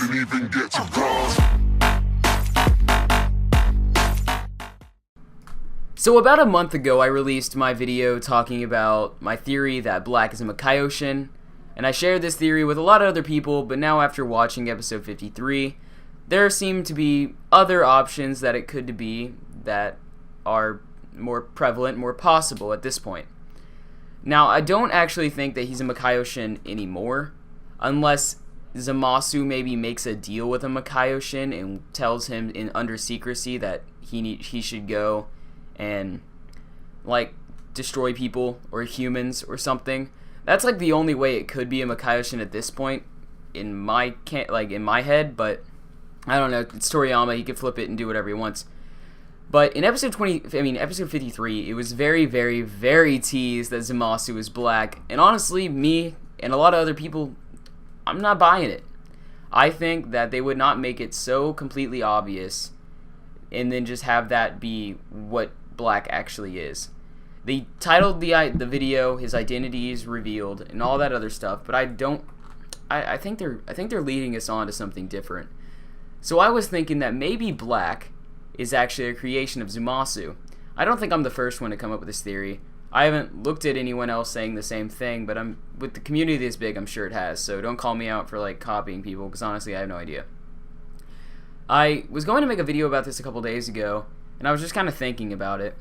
can even get to God. So about a month ago, I released my video talking about my theory that Black is a Makaioshin, and I shared this theory with a lot of other people, but now after watching episode 53, there seem to be other options that it could be that are more prevalent, more possible at this point. Now, I don't actually think that he's a Makaioshin anymore, unless Zamasu maybe makes a deal with a Makaioshin and tells him under secrecy that he should go and like destroy people or humans or something. That's like the only way it could be a Makaioshin at this point in my head, but I don't know. It's Toriyama. He can flip it and do whatever he wants. But in episode 53, it was very, very, very teased that Zamasu was Black, and honestly, me and a lot of other people, I'm not buying it. I think that they would not make it so completely obvious and then just have that be what Black actually is. They titled the video "His Identity is Revealed" and all that other stuff, but I think they're leading us on to something different. So I was thinking that maybe Black is actually a creation of Zamasu. I don't think I'm the first one to come up with this theory. I haven't looked at anyone else saying the same thing, but with the community this big, I'm sure it has. So don't call me out for like copying people, because honestly, I have no idea. I was going to make a video about this a couple days ago, and I was just kind of thinking about it.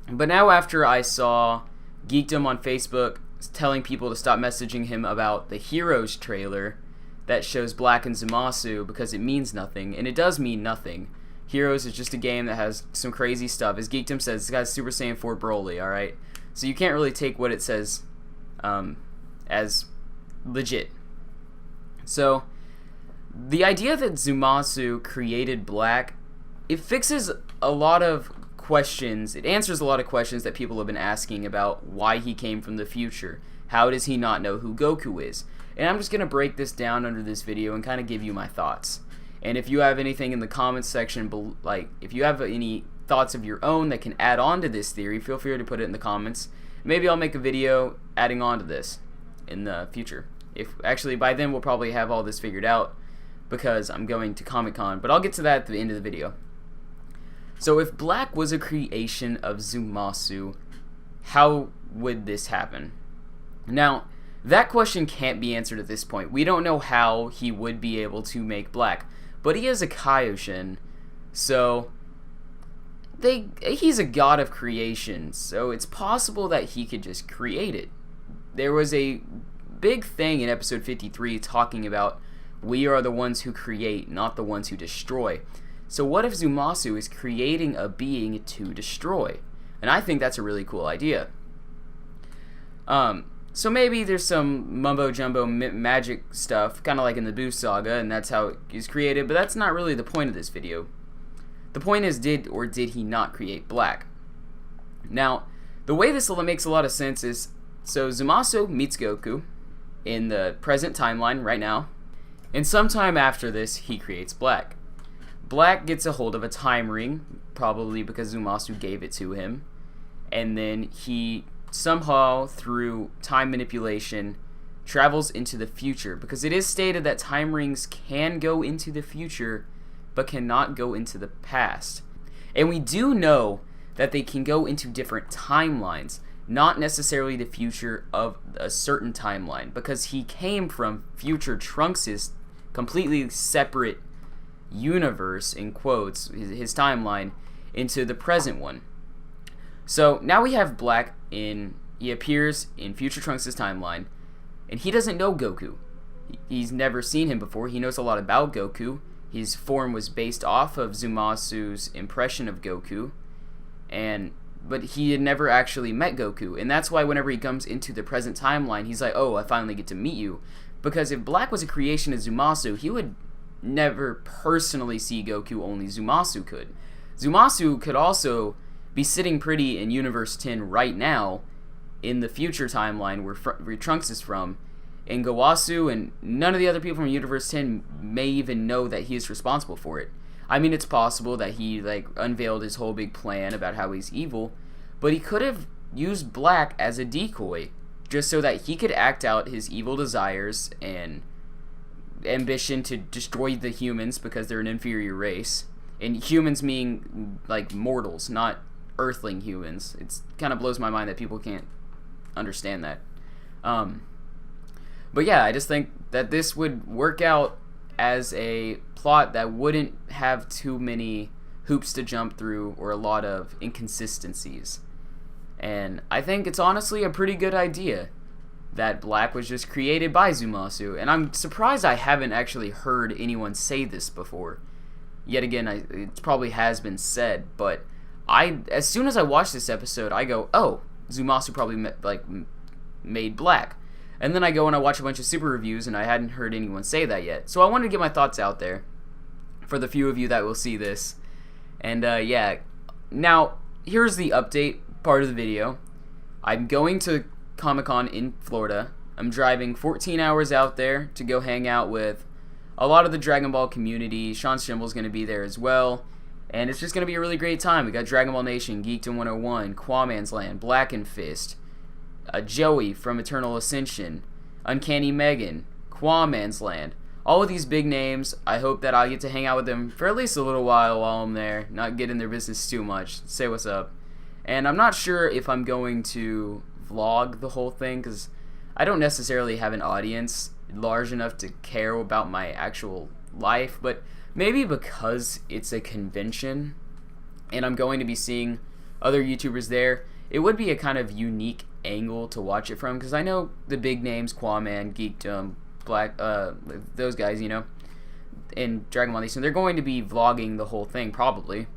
But now after I saw Geekdom on Facebook telling people to stop messaging him about the Heroes trailer that shows Black and Zamasu because it means nothing, and it does mean nothing. Heroes is just a game that has some crazy stuff. As Geekdom says, it's got Super Saiyan 4 Broly, alright? So you can't really take what it says as legit. So, the idea that Zamasu created Black, it fixes a lot of questions. It answers a lot of questions that people have been asking about why he came from the future. How does he not know who Goku is? And I'm just going to break this down under this video and kind of give you my thoughts. And if you have anything in the comments section, like if you have any thoughts of your own that can add on to this theory, feel free to put it in the comments. Maybe I'll make a video adding on to this in the future. Actually, by then we'll probably have all this figured out because I'm going to Comic-Con, but I'll get to that at the end of the video. So if Black was a creation of Zamasu, how would this happen? Now, that question can't be answered at this point. We don't know how he would be able to make Black. But he is a Kaioshin, so he's a god of creation, so it's possible that he could just create it. There was a big thing in episode 53 talking about we are the ones who create, not the ones who destroy. So what if Zamasu is creating a being to destroy? And I think that's a really cool idea. So maybe there's some mumbo-jumbo magic stuff, kind of like in the Boo Saga, and that's how it is created, but that's not really the point of this video. The point is, did or did he not create Black? Now, the way this makes a lot of sense is, so Zamasu meets Goku in the present timeline right now, and sometime after this, he creates Black. Black gets a hold of a time ring, probably because Zamasu gave it to him, and then he somehow, through time manipulation, travels into the future, because it is stated that time rings can go into the future but cannot go into the past. And we do know that they can go into different timelines, not necessarily the future of a certain timeline, because he came from future Trunks' completely separate universe, in quotes, his timeline, into the present one. So now we have Black he appears in future Trunks' timeline, and he doesn't know Goku. He's never seen him before. He knows a lot about Goku. His form was based off of Zumasu's impression of Goku, but he had never actually met Goku, and that's why whenever he comes into the present timeline, he's like, oh, I finally get to meet you. Because if Black was a creation of Zamasu, he would never personally see Goku, only Zamasu could. Zamasu could also be sitting pretty in Universe 10 right now, in the future timeline where Trunks is from, and Gowasu and none of the other people from Universe 10 may even know that he is responsible for it. I mean, it's possible that he unveiled his whole big plan about how he's evil, but he could have used Black as a decoy, just so that he could act out his evil desires and ambition to destroy the humans because they're an inferior race. And humans mean like mortals, not earthling humans. It's kind of blows my mind that people can't understand that. But yeah, I just think that this would work out as a plot that wouldn't have too many hoops to jump through or a lot of inconsistencies. And I think it's honestly a pretty good idea that Black was just created by Zamasu. And I'm surprised I haven't actually heard anyone say this before. Yet again, it probably has been said, but as soon as I watched this episode, I go, oh, Zamasu probably made Black. And then I go and I watch a bunch of super reviews, and I hadn't heard anyone say that yet. So I wanted to get my thoughts out there for the few of you that will see this. And yeah, now here's the update part of the video. I'm going to Comic-Con in Florida. I'm driving 14 hours out there to go hang out with a lot of the Dragon Ball community. Sean Shimble's going to be there as well. And it's just going to be a really great time. We got Dragon Ball Nation, Geekdom 101, Quaman's Land, Black and Fist, Joey from Eternal Ascension, Uncanny Megan, Quaman's Land. All of these big names. I hope that I get to hang out with them for at least a little while I'm there, not get in their business too much, say what's up. And I'm not sure if I'm going to vlog the whole thing, because I don't necessarily have an audience large enough to care about my actual life, but maybe because it's a convention and I'm going to be seeing other YouTubers there, it would be a kind of unique angle to watch it from, because I know the big names, Quaman, Geekdom, Black, those guys, you know, in Dragon Ball Nation, they're going to be vlogging the whole thing probably.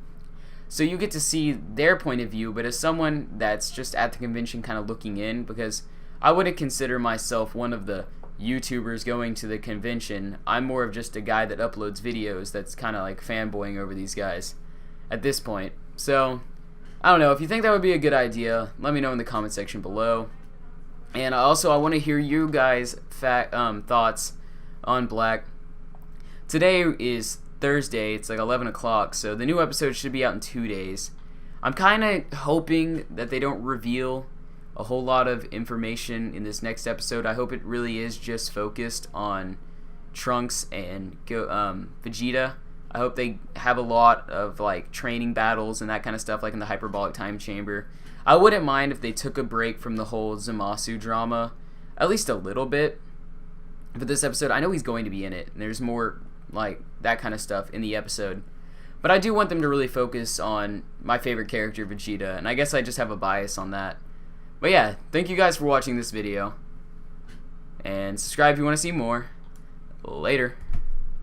So you get to see their point of view, but as someone that's just at the convention kind of looking in, because I wouldn't consider myself one of the YouTubers going to the convention. I'm more of just a guy that uploads videos that's kind of like fanboying over these guys at this point. So I don't know, if you think that would be a good idea, let me know in the comment section below. And also, I want to hear you guys' thoughts on Black. Today is Thursday, it's like 11 o'clock, so the new episode should be out in 2 days. I'm kind of hoping that they don't reveal a whole lot of information in this next episode. I hope it really is just focused on Trunks and Vegeta. I hope they have a lot of like training battles and that kind of stuff, like in the hyperbolic time chamber. I wouldn't mind if they took a break from the whole Zamasu drama, at least a little bit. For this episode, I know he's going to be in it, and there's more like that kind of stuff in the episode. But I do want them to really focus on my favorite character, Vegeta, and I guess I just have a bias on that. But yeah, thank you guys for watching this video, and subscribe if you want to see more. Later.